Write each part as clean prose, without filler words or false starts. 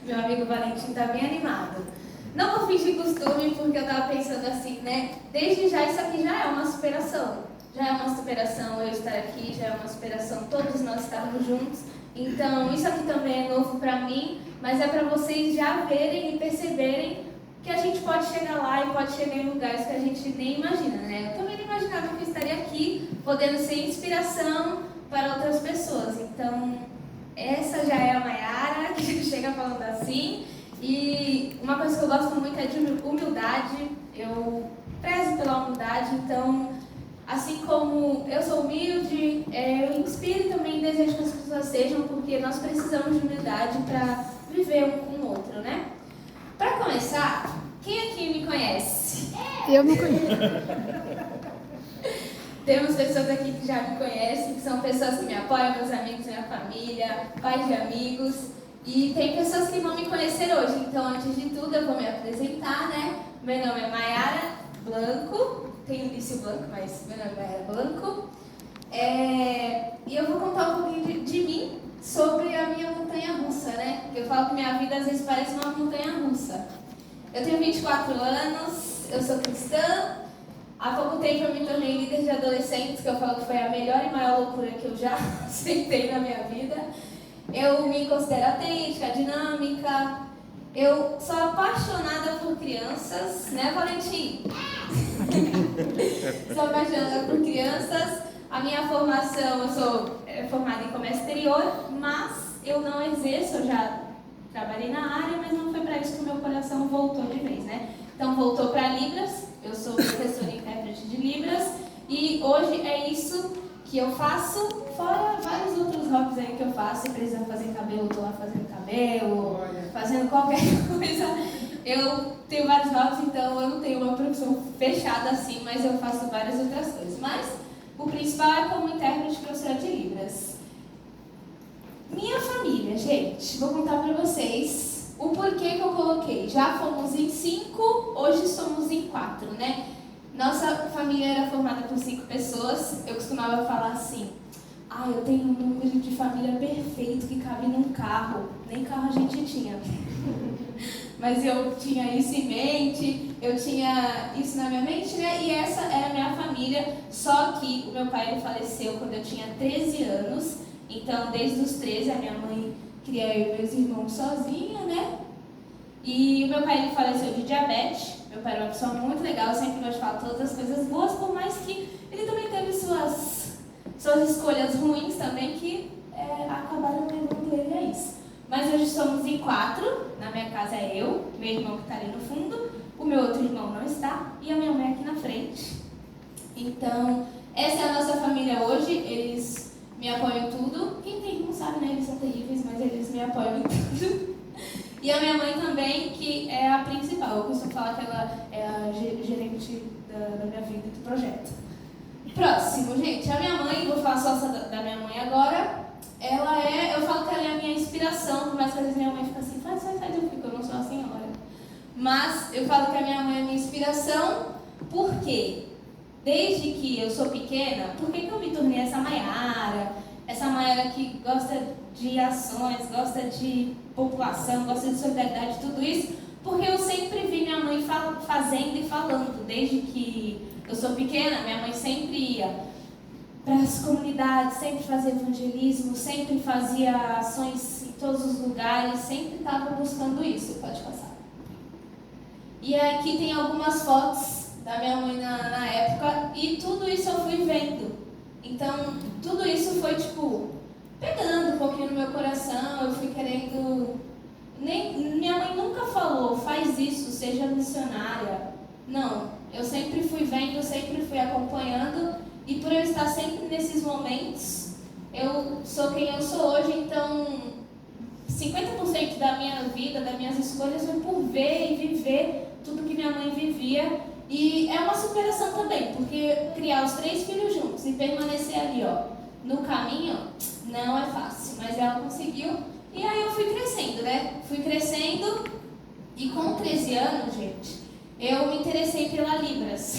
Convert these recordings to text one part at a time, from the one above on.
Meu amigo Valentim tá bem animado. Não vou fingir costume, porque eu tava pensando assim, né? Desde já, isso aqui já é uma superação. Já é uma superação eu estar aqui, já é uma superação todos nós estarmos juntos. Então, isso aqui também é novo para mim, mas é para vocês já verem e perceberem que a gente pode chegar lá e pode chegar em lugares que a gente nem imagina, né? Eu também não imaginava que eu estaria aqui, podendo ser inspiração para outras pessoas. Então, essa já é a Mayara, que chega falando assim. E uma coisa que eu gosto muito é de humildade. Eu prezo pela humildade, então, assim como eu sou humilde, eu inspiro e também desejo que as pessoas sejam, porque nós precisamos de humildade para viver um com o outro, né? Para começar, quem aqui me conhece? Eu não conheço. Temos pessoas aqui que já me conhecem, que são pessoas que me apoiam, meus amigos, minha família, pais de amigos. E tem pessoas que vão me conhecer hoje. Então, antes de tudo, eu vou me apresentar, né? Meu nome é Mayara Blanco. Tem Lício Blanco, mas meu nome é Mayara Blanco. E eu vou contar um pouquinho de mim sobre a minha montanha-russa, né? Porque eu falo que minha vida às vezes parece uma montanha-russa. Eu tenho 24 anos, eu sou cristã. Há pouco tempo eu me tornei líder de adolescentes, que eu falo que foi a melhor e maior loucura que eu já aceitei na minha vida. Eu me considero autêntica, dinâmica. Eu sou apaixonada por crianças, né, Valentim? Sou apaixonada por crianças. A minha formação, eu sou formada em comércio exterior, mas eu não exerço, eu já trabalhei na área, mas não foi para isso que o meu coração voltou de vez, né? Então voltou para Libras, eu sou professora e intérprete de Libras, e hoje é isso que eu faço, fora vários outros hobbies aí que eu faço. Se precisar fazer cabelo, eu tô lá fazendo cabelo, fazendo qualquer coisa. Eu tenho vários hobbies, então eu não tenho uma profissão fechada assim, mas eu faço várias outras coisas. Mas o principal é como intérprete e professora de Libras. Minha família, gente, vou contar pra vocês o porquê que eu coloquei. Já fomos em 5, hoje somos em 4, né? Nossa família era formada por 5 pessoas. Eu costumava falar assim: eu tenho um número de família perfeito que cabe num carro. Nem carro a gente tinha. Mas eu tinha isso em mente, eu tinha isso na minha mente, né? E essa era a minha família. Só que o meu pai ele faleceu quando eu tinha 13 anos. Então, desde os 13, a minha mãe cria eu e meus irmãos sozinha, né? E o meu pai ele faleceu de diabetes. Meu pai era uma pessoa muito legal, eu sempre gosto de falar todas as coisas boas, por mais que ele também teve suas escolhas ruins também, que acabaram levando ele a isso. Mas hoje somos em 4, na minha casa é eu, meu irmão que está ali no fundo, o meu outro irmão não está, e a minha mãe aqui na frente. Então, essa é a nossa família hoje, eles me apoiam em tudo. Quem tem irmão sabe, né? Eles são terríveis, mas eles me apoiam em tudo. E a minha mãe também, que é a principal. Eu costumo falar que ela é a gerente da minha vida, do projeto. Próximo, gente. A minha mãe, vou falar só da minha mãe agora. Eu falo que ela é a minha inspiração, por mais que às vezes minha mãe fica assim, faz, eu não sou a senhora. Mas eu falo que a minha mãe é a minha inspiração, porque desde que eu sou pequena, por que eu me tornei essa Mayara? Essa Mayara que gosta de ações, gosta de população, gosta de solidariedade, tudo isso, porque eu sempre vi minha mãe fazendo e falando. Desde que eu sou pequena, minha mãe sempre ia para as comunidades, sempre fazia evangelismo, sempre fazia ações em todos os lugares, sempre estava buscando isso. Pode passar. E aqui tem algumas fotos da minha mãe na época, e tudo isso eu fui vendo. Então, tudo isso foi, pegando um pouquinho no meu coração, eu fui querendo... Minha mãe nunca falou, faz isso, seja missionária. Não, eu sempre fui vendo, sempre fui acompanhando, e por eu estar sempre nesses momentos, eu sou quem eu sou hoje. Então, 50% da minha vida, das minhas escolhas, foi por ver e viver tudo que minha mãe vivia. E é uma superação também, porque criar os 3 filhos juntos e permanecer ali, no caminho, não é fácil, mas ela conseguiu. E aí eu fui crescendo, né? Fui crescendo, e com 13 anos, gente, eu me interessei pela Libras.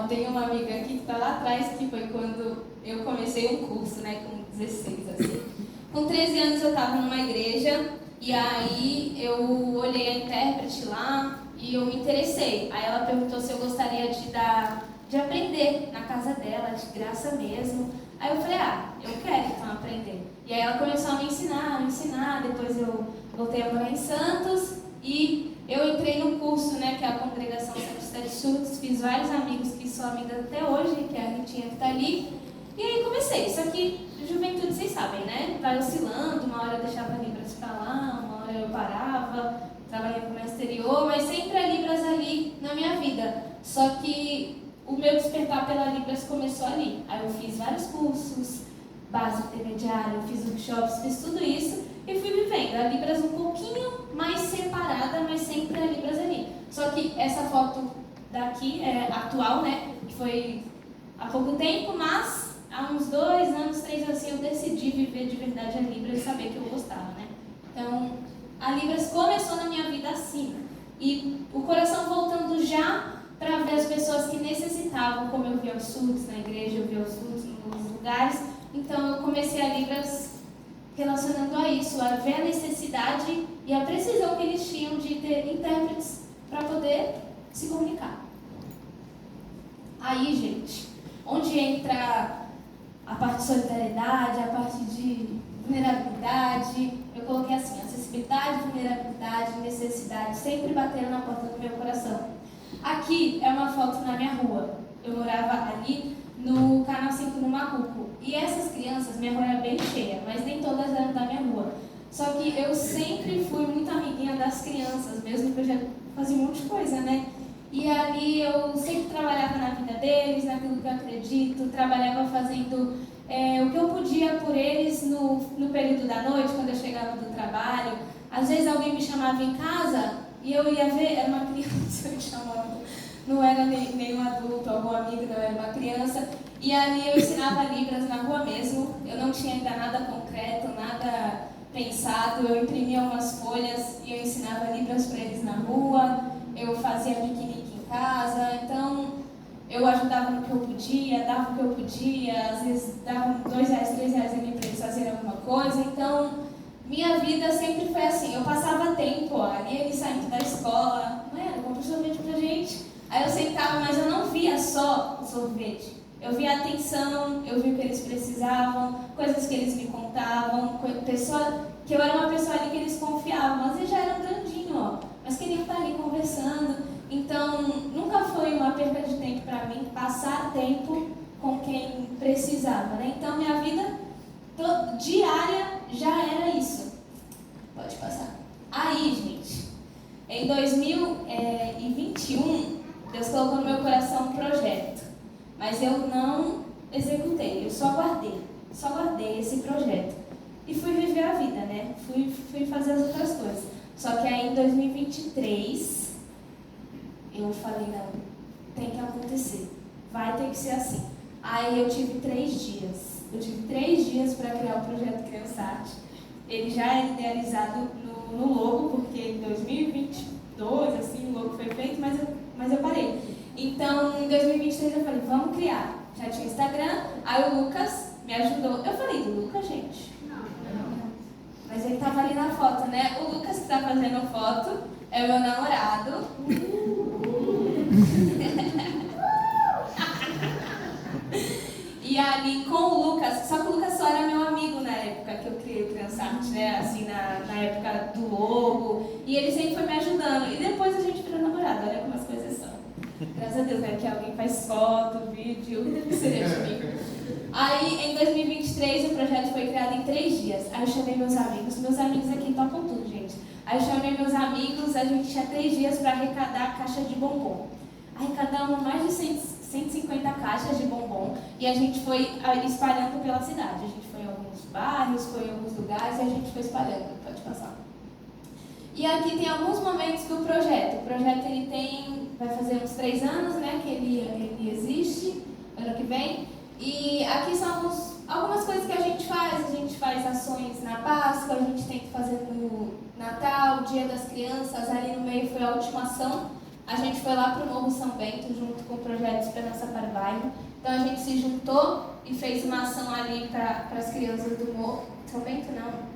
Tem uma amiga aqui que está lá atrás, que foi quando eu comecei um curso, né, com 16, assim. Com 13 anos eu estava numa igreja e aí eu olhei a intérprete lá e eu me interessei. Aí ela perguntou se eu gostaria de aprender na casa dela, de graça mesmo. Aí eu falei, eu quero então aprender. E aí ela começou a me ensinar, depois eu voltei a morar em Santos e eu entrei no curso, né, que é a Congregação Santista de Surtos, fiz vários amigos que sou amiga até hoje, que é a Ritinha que está ali. E aí comecei, só que juventude vocês sabem, né, vai oscilando, uma hora eu deixava Libras pra lá, uma hora eu parava, trabalhei no comércio exterior, mas sempre a Libras ali na minha vida. Só que o meu despertar pela Libras começou ali. Aí eu fiz vários cursos, básico, intermediário, fiz workshops, fiz tudo isso e fui vivendo a Libras um pouquinho mais separada, mas sempre a Libras ali. Só que essa foto daqui é atual, né, que foi há pouco tempo, mas há uns 2 anos, 3 anos assim, eu decidi viver de verdade a Libras e saber que eu gostava, né. Então, a Libras começou na minha vida assim. E o coração voltando já para ver as pessoas que necessitavam, como eu via os surdos na igreja, eu via os surdos nos lugares. Então, eu comecei a Libras relacionando a isso, a ver a necessidade e a precisão que eles tinham de ter intérpretes para poder se comunicar. Aí, gente, onde entra a parte de solidariedade, a parte de vulnerabilidade, eu coloquei assim, acessibilidade, vulnerabilidade, necessidade, sempre batendo na porta do meu coração. Aqui é uma foto na minha rua. Eu morava ali no Canal 5, no Macuco. E essas crianças, minha rua era bem cheia, mas nem todas eram da minha rua. Só que eu sempre fui muito amiguinha das crianças, mesmo que eu já fazia um monte de coisa, né? E ali eu sempre trabalhava na vida deles, naquilo que eu acredito, trabalhava fazendo o que eu podia por eles no período da noite, quando eu chegava do trabalho. Às vezes alguém me chamava em casa e eu ia ver, era uma criança me chamando, não era nenhum adulto, algum amigo, não, era uma criança. E ali eu ensinava Libras na rua mesmo, eu não tinha ainda nada concreto, nada pensado, eu imprimia umas folhas e eu ensinava Libras para eles na rua, eu fazia piquenique em casa, então eu ajudava no que eu podia, dava o que eu podia, às vezes dava R$2, R$3 ali para eles fazerem alguma coisa. Então, minha vida sempre foi assim, eu passava tempo, ali eles saindo da escola, não era, comprei sorvete pra gente, aí eu sentava, mas eu não via só o sorvete, eu via a atenção, eu via o que eles precisavam, coisas que eles me contavam, que eu era uma pessoa ali que eles confiavam, às vezes já eram grandinho, mas queriam estar ali conversando. Então, nunca foi uma perda de tempo para mim passar tempo com quem precisava, né? Então, minha vida diária já era isso. Pode passar. Aí, gente, em 2021, Deus colocou no meu coração um projeto, mas eu não executei, eu só guardei esse projeto. E fui viver a vida, né? Fui fazer as outras coisas. Só que aí, em 2023... eu falei, não, tem que acontecer, vai ter que ser assim. Aí eu tive 3 dias. Eu tive 3 dias para criar o projeto Criançarte. Ele já é idealizado no logo, porque em 2022, assim, o logo foi feito, mas eu parei. Então, em 2023 eu falei, vamos criar. Já tinha Instagram, aí o Lucas me ajudou. Eu falei do Lucas, gente? Não. Mas ele estava ali na foto, né? O Lucas que está fazendo foto é o meu namorado. E ali com o Lucas, só que o Lucas só era meu amigo na época que eu criei o Criançarte, né? Assim, na época do logo. E ele sempre foi me ajudando. E depois a gente virou namorado, olha como as coisas são. Graças a Deus, né? Que alguém faz foto, vídeo, o que deve ser de mim. Aí, em 2023, o projeto foi criado em 3 dias. Aí eu chamei meus amigos aqui topam tudo, gente. Aí eu chamei meus amigos, a gente tinha 3 dias para arrecadar a caixa de bombom. Arrecadamos mais de 150 caixas de bombom e a gente foi espalhando pela cidade. A gente foi em alguns bairros, foi em alguns lugares e a gente foi espalhando. Pode passar. E aqui tem alguns momentos do projeto. O projeto ele vai fazer uns 3 anos, né, que ele existe, ano que vem. E aqui são algumas coisas que a gente faz ações na Páscoa, a gente tem que fazer no Natal, Dia das Crianças, ali no meio foi a última ação. A gente foi lá para o Morro São Bento, junto com o Projeto Esperança para o Bairro. Então a gente se juntou e fez uma ação ali para as crianças do Morro. nesse momento não.